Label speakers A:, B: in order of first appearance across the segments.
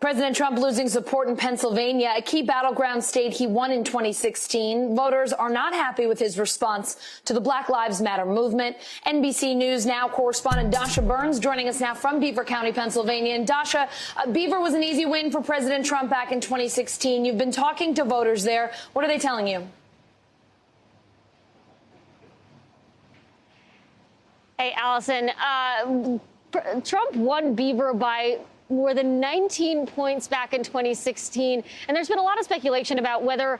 A: President Trump losing support in Pennsylvania, a key battleground state he won in 2016. Voters are not happy with his response to the Black Lives Matter movement. NBC News Now correspondent Dasha Burns joining us now from Beaver County, Pennsylvania. And Dasha, Beaver was an easy win for President Trump back in 2016. You've been talking to voters there. What are they telling you?
B: Hey, Allison, Trump won Beaver by more than 19 points back in 2016. And there's been a lot of speculation about whether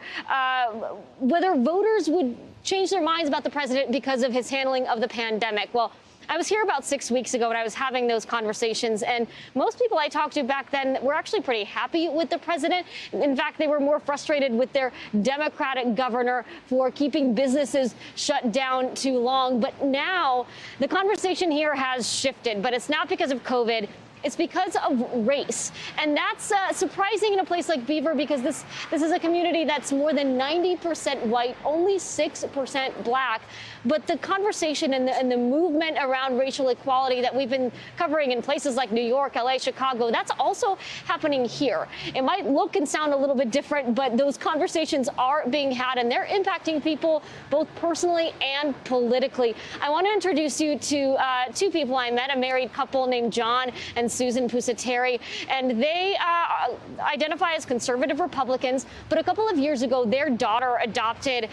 B: voters would change their minds about the president because of his handling of the pandemic. Well, I was here about 6 weeks ago when I was having those conversations, and most people I talked to back then were actually pretty happy with the president. In fact, they were more frustrated with their Democratic governor for keeping businesses shut down too long. But now the conversation here has shifted, but it's not because of COVID. It's because of race. And that's surprising in a place like Beaver, because this is a community that's more than 90% white, only 6% black. But the conversation and the movement around racial equality that we've been covering in places like New York, LA, Chicago, that's also happening here. It might look and sound a little bit different, but those conversations are being had, and they're impacting people both personally and politically. I want to introduce you to two people I met, a married couple named John and Susan Pusateri, and they identify as conservative Republicans. But a couple of years ago, their daughter adopted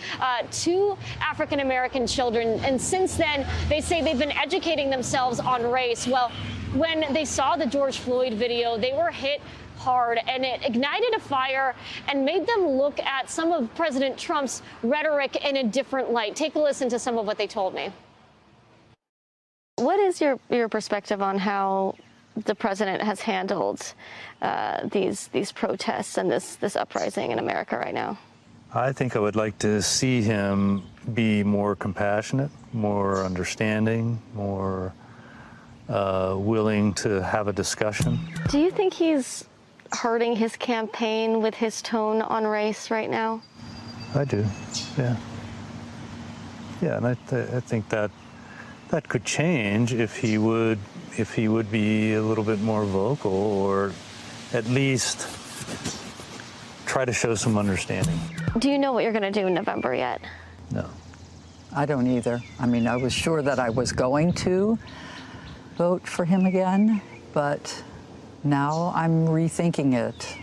B: two African-American children, and since then, they say they've been educating themselves on race. Well, when they saw the George Floyd video, they were hit hard, and it ignited a fire and made them look at some of President Trump's rhetoric in a different light. Take a listen to some of what they told me.
C: What is your perspective on how the president has handled these protests and this uprising in America right now?
D: I think I would like to see him be more compassionate, more understanding, more willing to have a discussion.
C: Do you think he's hurting his campaign with his tone on race right now?
D: I do, yeah. Yeah, and I think that could change if he would be a little bit more vocal, or at least try to show some understanding.
C: Do you know what you're going to do in November yet?
D: No.
E: I don't either. I mean, I was sure that I was going to vote for him again, but now I'm rethinking it.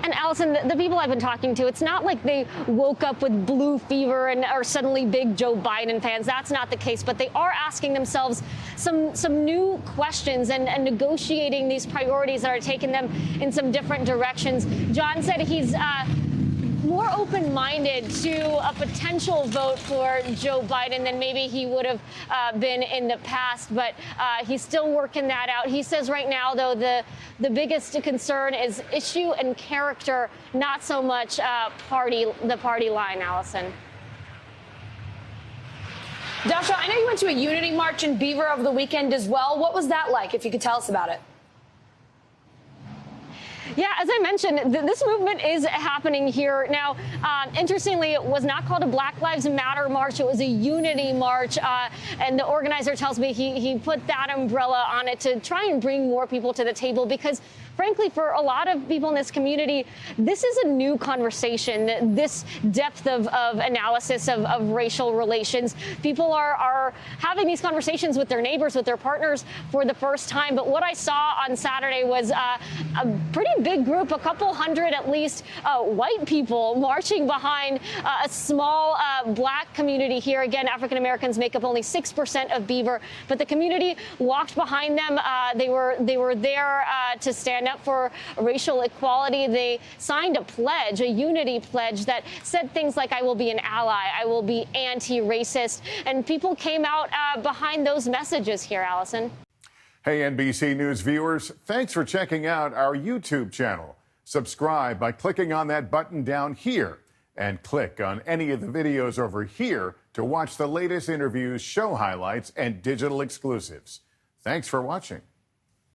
B: And Allison, the people I've been talking to, it's not like they woke up with blue fever and are suddenly big Joe Biden fans. That's not the case. But they are asking themselves some new questions and negotiating these priorities that are taking them in some different directions. John said he's more open-minded to a potential vote for Joe Biden than maybe he would have been in the past, but he's still working that out. He says right now, though, the biggest concern is issue and character, not so much the party line, Allison.
A: Dasha, I know you went to a unity march in Beaver over the weekend as well. What was that like, if you could tell us about it?
B: Yeah, as I mentioned, this movement is happening here. Now, interestingly, it was not called a Black Lives Matter march. It was a unity march. And the organizer tells me he put that umbrella on it to try and bring more people to the table, because frankly, for a lot of people in this community, this is a new conversation, this depth of analysis of racial relations. People are having these conversations with their neighbors, with their partners for the first time. But what I saw on Saturday was a pretty big group, a couple hundred at least, white people marching behind a small black community here. Again, African Americans make up only 6% of Beaver, but the community walked behind them. They were there to stand up for racial equality. They signed a pledge, a unity pledge, that said things like, I will be an ally, I will be anti-racist. And people came out behind those messages here, Allison.
F: Hey, NBC News viewers, thanks for checking out our YouTube channel. Subscribe by clicking on that button down here, and click on any of the videos over here to watch the latest interviews, show highlights, and digital exclusives. Thanks for watching.